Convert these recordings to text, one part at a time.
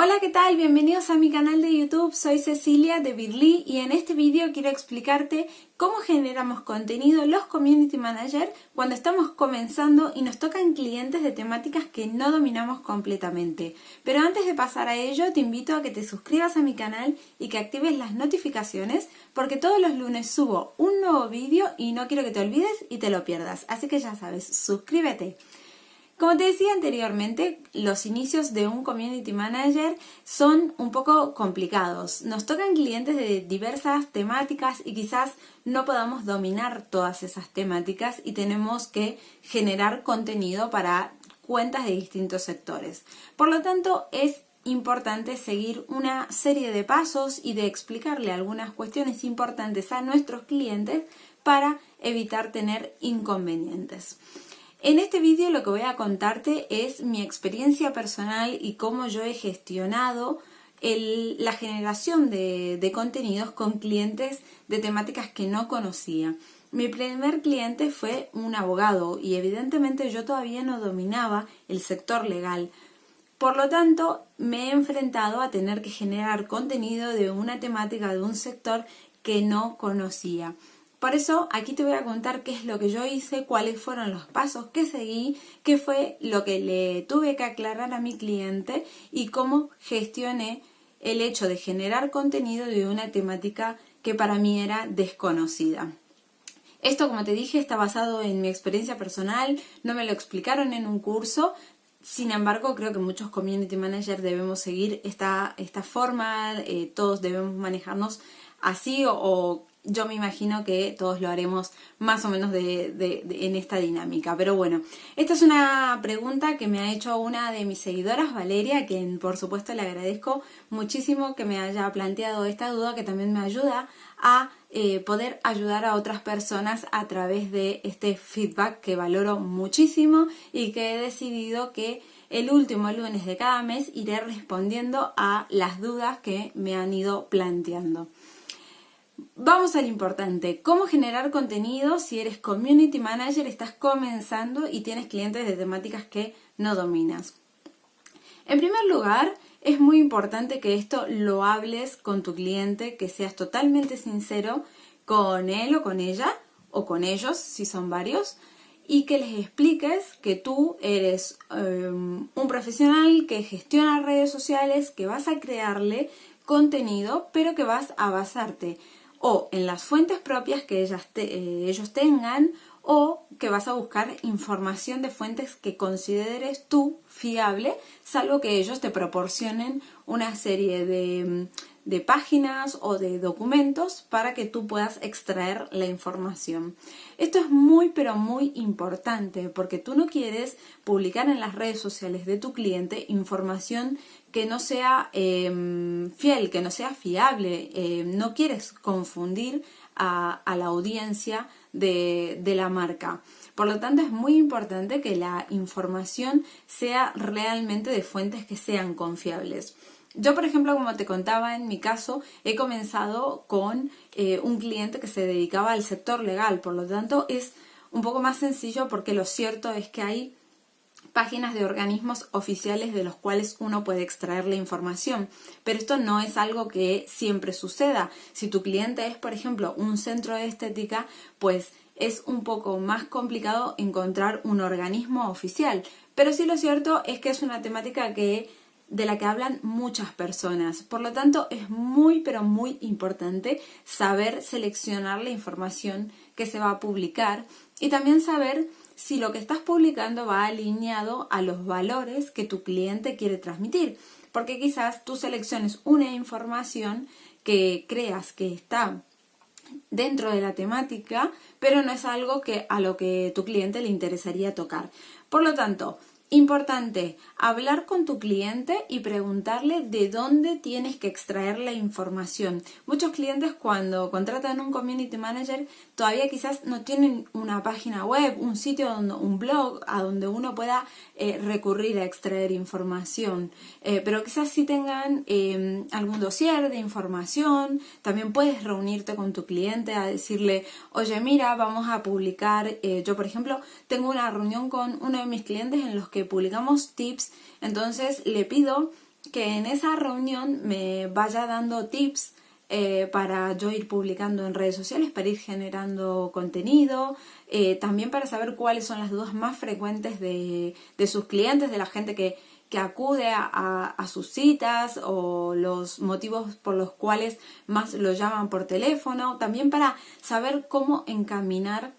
Hola, ¿qué tal? Bienvenidos a mi canal de YouTube. Soy Cecilia de Birly y en este vídeo quiero explicarte cómo generamos contenido los Community Manager cuando estamos comenzando y nos tocan clientes de temáticas que no dominamos completamente. Pero antes de pasar a ello, te invito a que te suscribas a mi canal y que actives las notificaciones porque todos los lunes subo un nuevo vídeo y no quiero que te olvides y te lo pierdas. Así que ya sabes, suscríbete. Como te decía anteriormente, los inicios de un Community Manager son un poco complicados. Nos tocan clientes de diversas temáticas y quizás no podamos dominar todas esas temáticas y tenemos que generar contenido para cuentas de distintos sectores. Por lo tanto, es importante seguir una serie de pasos y de explicarle algunas cuestiones importantes a nuestros clientes para evitar tener inconvenientes. En este vídeo lo que voy a contarte es mi experiencia personal y cómo yo he gestionado la generación de contenidos con clientes de temáticas que no conocía. Mi primer cliente fue un abogado y evidentemente yo todavía no dominaba el sector legal. Por lo tanto, me he enfrentado a tener que generar contenido de una temática de un sector que no conocía. Por eso aquí te voy a contar qué es lo que yo hice, cuáles fueron los pasos que seguí, qué fue lo que le tuve que aclarar a mi cliente y cómo gestioné el hecho de generar contenido de una temática que para mí era desconocida. Esto, como te dije, está basado en mi experiencia personal, no me lo explicaron en un curso. Sin embargo, creo que muchos community managers debemos seguir esta forma, todos debemos manejarnos así o yo me imagino que todos lo haremos más o menos en esta dinámica. Pero bueno, esta es una pregunta que me ha hecho una de mis seguidoras, Valeria, a quien por supuesto le agradezco muchísimo que me haya planteado esta duda, que también me ayuda a poder ayudar a otras personas a través de este feedback que valoro muchísimo y que he decidido que el último lunes de cada mes iré respondiendo a las dudas que me han ido planteando. Vamos al importante, ¿cómo generar contenido si eres Community Manager, estás comenzando y tienes clientes de temáticas que no dominas? En primer lugar, es muy importante que esto lo hables con tu cliente, que seas totalmente sincero con él o con ella, o con ellos si son varios, y que les expliques que tú eres un profesional que gestiona redes sociales, que vas a crearle contenido, pero que vas a basarte o en las fuentes propias que ellos tengan o que vas a buscar información de fuentes que consideres tú fiable, salvo que ellos te proporcionen una serie de páginas o de documentos para que tú puedas extraer la información. Esto es muy pero muy importante porque tú no quieres publicar en las redes sociales de tu cliente información que no sea fiel, que no sea fiable. No quieres confundir a la audiencia de la marca. Por lo tanto, es muy importante que la información sea realmente de fuentes que sean confiables. Yo, por ejemplo, como te contaba, en mi caso, he comenzado con un cliente que se dedicaba al sector legal. Por lo tanto, es un poco más sencillo porque lo cierto es que hay páginas de organismos oficiales de los cuales uno puede extraer la información. Pero esto no es algo que siempre suceda. Si tu cliente es, por ejemplo, un centro de estética, pues es un poco más complicado encontrar un organismo oficial. Pero sí lo cierto es que es una temática de la que hablan muchas personas. Por lo tanto, es muy pero muy importante saber seleccionar la información que se va a publicar y también saber si lo que estás publicando va alineado a los valores que tu cliente quiere transmitir. Porque quizás tú selecciones una información que creas que está dentro de la temática, pero no es algo a lo que tu cliente le interesaría tocar. Por lo tanto, importante, hablar con tu cliente y preguntarle de dónde tienes que extraer la información. Muchos clientes cuando contratan un Community Manager todavía quizás no tienen una página web, un sitio, un blog a donde uno pueda recurrir a extraer información. Pero quizás sí tengan algún dossier de información. También puedes reunirte con tu cliente a decirle, oye, mira, vamos a publicar. Yo, por ejemplo, tengo una reunión con uno de mis clientes en los que publicamos tips, entonces le pido que en esa reunión me vaya dando tips para yo ir publicando en redes sociales, para ir generando contenido, también para saber cuáles son las dudas más frecuentes de sus clientes, de la gente que acude a sus citas o los motivos por los cuales más lo llaman por teléfono, también para saber cómo encaminar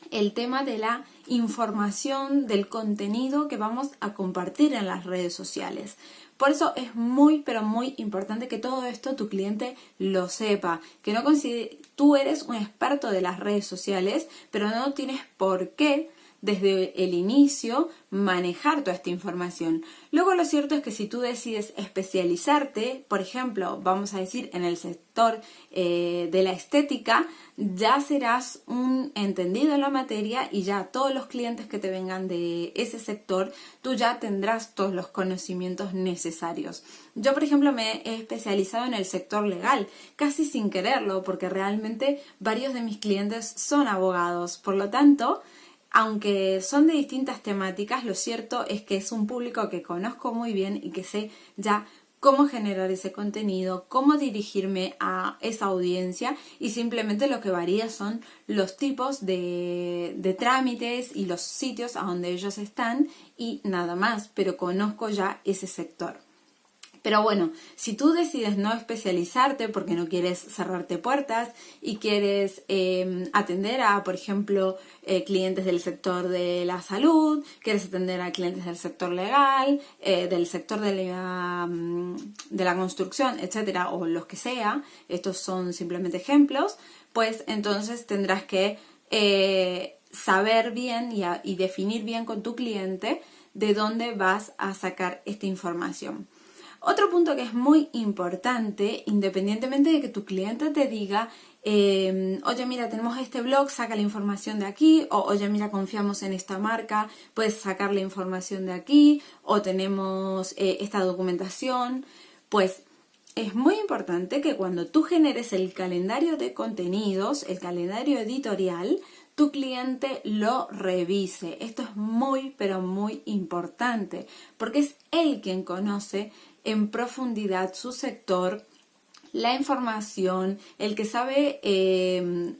el tema de la información, del contenido que vamos a compartir en las redes sociales. Por eso es muy, pero muy importante que todo esto tu cliente lo sepa, que no considere, tú eres un experto de las redes sociales, pero no tienes por qué desde el inicio manejar toda esta información. Luego lo cierto es que si tú decides especializarte, por ejemplo, vamos a decir en el sector de la estética, ya serás un entendido en la materia y ya todos los clientes que te vengan de ese sector, tú ya tendrás todos los conocimientos necesarios. Yo, por ejemplo, me he especializado en el sector legal, casi sin quererlo, porque realmente varios de mis clientes son abogados. Por lo tanto, aunque son de distintas temáticas, lo cierto es que es un público que conozco muy bien y que sé ya cómo generar ese contenido, cómo dirigirme a esa audiencia, y simplemente lo que varía son los tipos de trámites y los sitios a donde ellos están y nada más, pero conozco ya ese sector. Pero bueno, si tú decides no especializarte porque no quieres cerrarte puertas y quieres atender a, por ejemplo, clientes del sector de la salud, quieres atender a clientes del sector legal, del sector de la construcción, etcétera, o los que sea, estos son simplemente ejemplos, pues entonces tendrás que saber bien y definir bien con tu cliente de dónde vas a sacar esta información. Otro punto que es muy importante, independientemente de que tu cliente te diga, oye, mira, tenemos este blog, saca la información de aquí, o oye, mira, confiamos en esta marca, puedes sacar la información de aquí, o tenemos esta documentación, pues es muy importante que cuando tú generes el calendario de contenidos, el calendario editorial, tu cliente lo revise. Esto es muy, pero muy importante, porque es él quien conoce en profundidad su sector, la información, el que sabe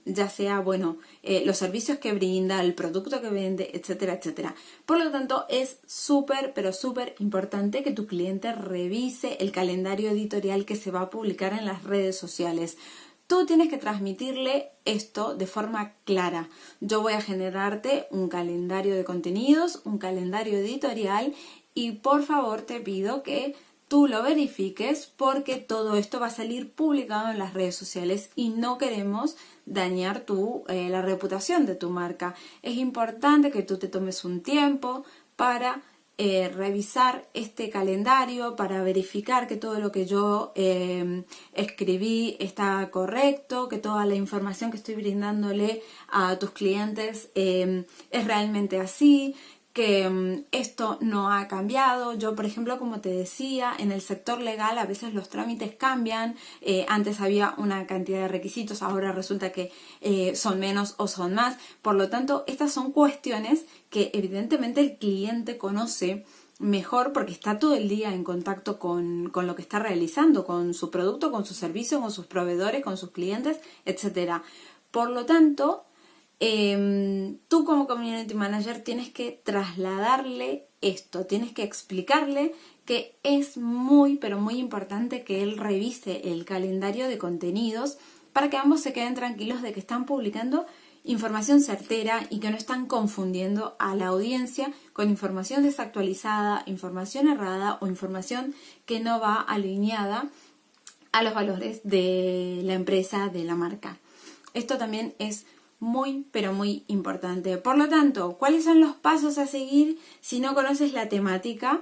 ya sea, los servicios que brinda, el producto que vende, etcétera, etcétera. Por lo tanto, es súper, pero súper importante que tu cliente revise el calendario editorial que se va a publicar en las redes sociales. Tú tienes que transmitirle esto de forma clara. Yo voy a generarte un calendario de contenidos, un calendario editorial, y por favor te pido que tú lo verifiques porque todo esto va a salir publicado en las redes sociales y no queremos dañar la reputación de tu marca. Es importante que tú te tomes un tiempo para revisar este calendario, para verificar que todo lo que yo escribí está correcto, que toda la información que estoy brindándole a tus clientes es realmente así, que esto no ha cambiado. Yo, por ejemplo, como te decía, en el sector legal a veces los trámites cambian. Antes había una cantidad de requisitos, ahora resulta que son menos o son más. Por lo tanto, estas son cuestiones que evidentemente el cliente conoce mejor porque está todo el día en contacto con lo que está realizando, con su producto, con su servicio, con sus proveedores, con sus clientes, etc. Por lo tanto, tú como Community Manager tienes que trasladarle esto, tienes que explicarle que es muy, pero muy importante que él revise el calendario de contenidos para que ambos se queden tranquilos de que están publicando información certera y que no están confundiendo a la audiencia con información desactualizada, información errada o información que no va alineada a los valores de la empresa, de la marca. Esto también es muy, pero muy importante. Por lo tanto, ¿cuáles son los pasos a seguir si no conoces la temática?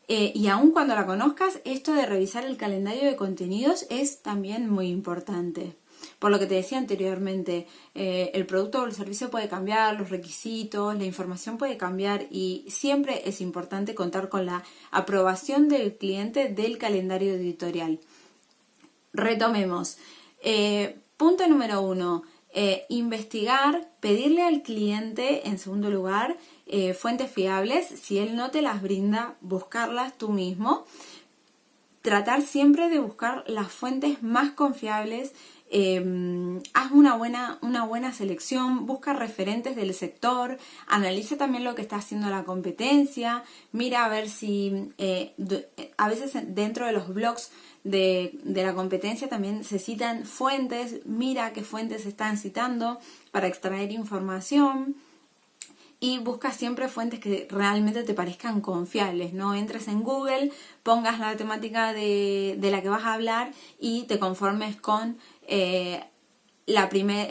Y aun cuando la conozcas, esto de revisar el calendario de contenidos es también muy importante. Por lo que te decía anteriormente, el producto o el servicio puede cambiar, los requisitos, la información puede cambiar y siempre es importante contar con la aprobación del cliente del calendario editorial. Retomemos. Punto número 1. Investigar, pedirle al cliente, en segundo lugar, fuentes fiables. Si él no te las brinda, buscarlas tú mismo. tratar siempre de buscar las fuentes más confiables. Haz una buena selección, busca referentes del sector, analiza también lo que está haciendo la competencia, mira a ver si a veces dentro de los blogs de la competencia también se citan fuentes, mira qué fuentes se están citando para extraer información. Y busca siempre fuentes que realmente te parezcan confiables. No entres en Google, pongas la temática de la que vas a hablar y te conformes con el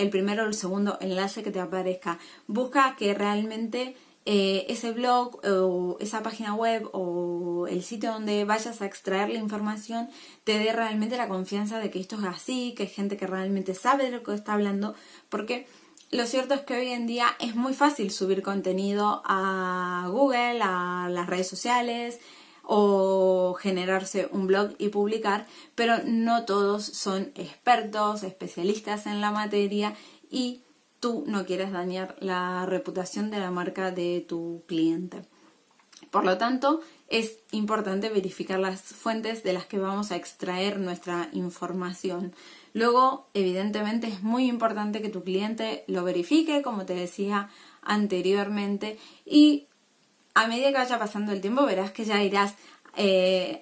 primero o el segundo enlace que te aparezca. Busca que realmente ese blog o esa página web o el sitio donde vayas a extraer la información te dé realmente la confianza de que esto es así, que hay gente que realmente sabe de lo que está hablando, porque lo cierto es que hoy en día es muy fácil subir contenido a Google, a las redes sociales o generarse un blog y publicar, pero no todos son expertos, especialistas en la materia y tú no quieres dañar la reputación de la marca de tu cliente. Por lo tanto, es importante verificar las fuentes de las que vamos a extraer nuestra información. Luego, evidentemente, es muy importante que tu cliente lo verifique, como te decía anteriormente, y a medida que vaya pasando el tiempo verás que ya irás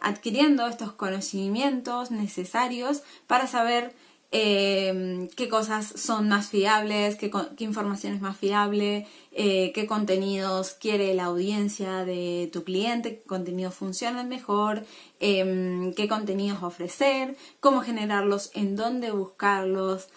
adquiriendo estos conocimientos necesarios para saber qué cosas son más fiables, qué información es más fiable, qué contenidos quiere la audiencia de tu cliente, qué contenidos funcionan mejor, qué contenidos ofrecer, cómo generarlos, en dónde buscarlos.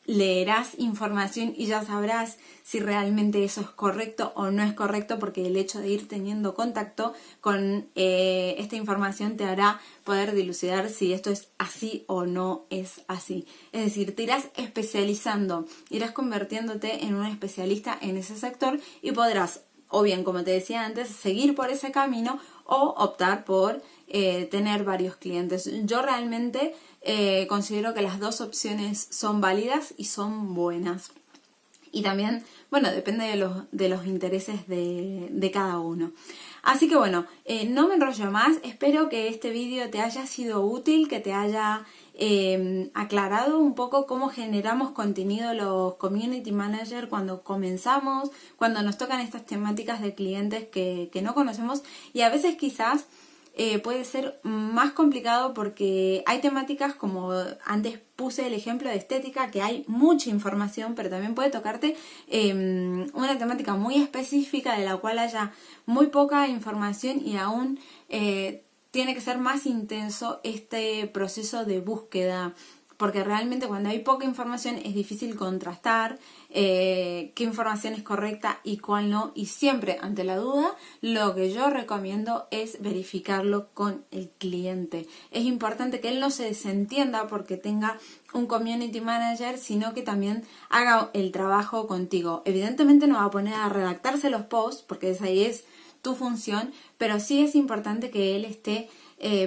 Leerás información y ya sabrás si realmente eso es correcto o no es correcto, porque el hecho de ir teniendo contacto con esta información te hará poder dilucidar si esto es así o no es así. Es decir, te irás especializando, irás convirtiéndote en un especialista en ese sector y podrás, o bien, como te decía antes, seguir por ese camino o optar por tener varios clientes. Yo realmente considero que las dos opciones son válidas y son buenas. Y también, bueno, depende de los intereses de cada uno. Así que bueno, no me enrollo más. Espero que este vídeo te haya sido útil, que te haya aclarado un poco cómo generamos contenido los community manager cuando comenzamos, cuando nos tocan estas temáticas de clientes que no conocemos, y a veces quizás puede ser más complicado porque hay temáticas, como antes puse el ejemplo de estética, que hay mucha información, pero también puede tocarte una temática muy específica de la cual haya muy poca información y aún tiene que ser más intenso este proceso de búsqueda, porque realmente cuando hay poca información es difícil contrastar qué información es correcta y cuál no, y siempre ante la duda lo que yo recomiendo es verificarlo con el cliente. Es importante que él no se desentienda porque tenga un community manager, sino que también haga el trabajo contigo. Evidentemente no va a poner a redactarse los posts, porque esa ahí es tu función, pero sí es importante que él esté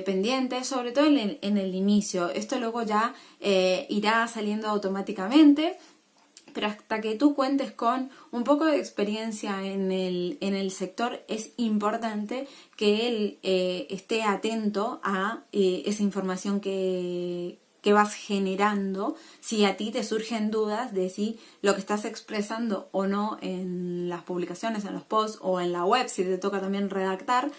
pendiente, sobre todo en el inicio. Esto luego ya irá saliendo automáticamente, pero hasta que tú cuentes con un poco de experiencia en el sector, es importante que él esté atento a esa información que vas generando, si a ti te surgen dudas de si lo que estás expresando o no en las publicaciones, en los posts o en la web, si te toca también redactar,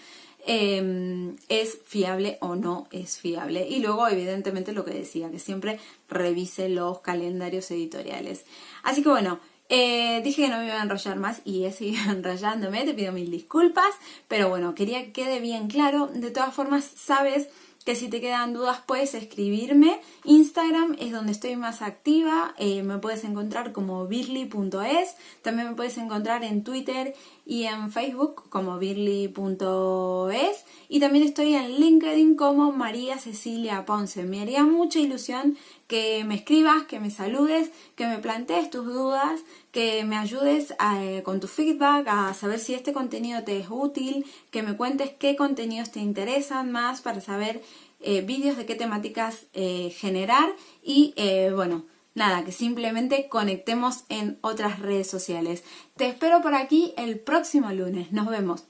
es fiable o no es fiable. Y luego, evidentemente, lo que decía, que siempre revise los calendarios editoriales. Así que bueno, dije que no me iba a enrollar más y he seguido enrollándome, te pido mil disculpas, pero bueno, quería que quede bien claro. De todas formas, sabes que si te quedan dudas puedes escribirme. Instagram es donde estoy más activa, me puedes encontrar como birly.es, también me puedes encontrar en Twitter y en Facebook como birly.es, y también estoy en LinkedIn como María Cecilia Ponce. Me haría mucha ilusión que me escribas, que me saludes, que me plantees tus dudas, que me ayudes con tu feedback a saber si este contenido te es útil, que me cuentes qué contenidos te interesan más para saber vídeos de qué temáticas generar y bueno, nada, que simplemente conectemos en otras redes sociales. Te espero por aquí el próximo lunes. Nos vemos.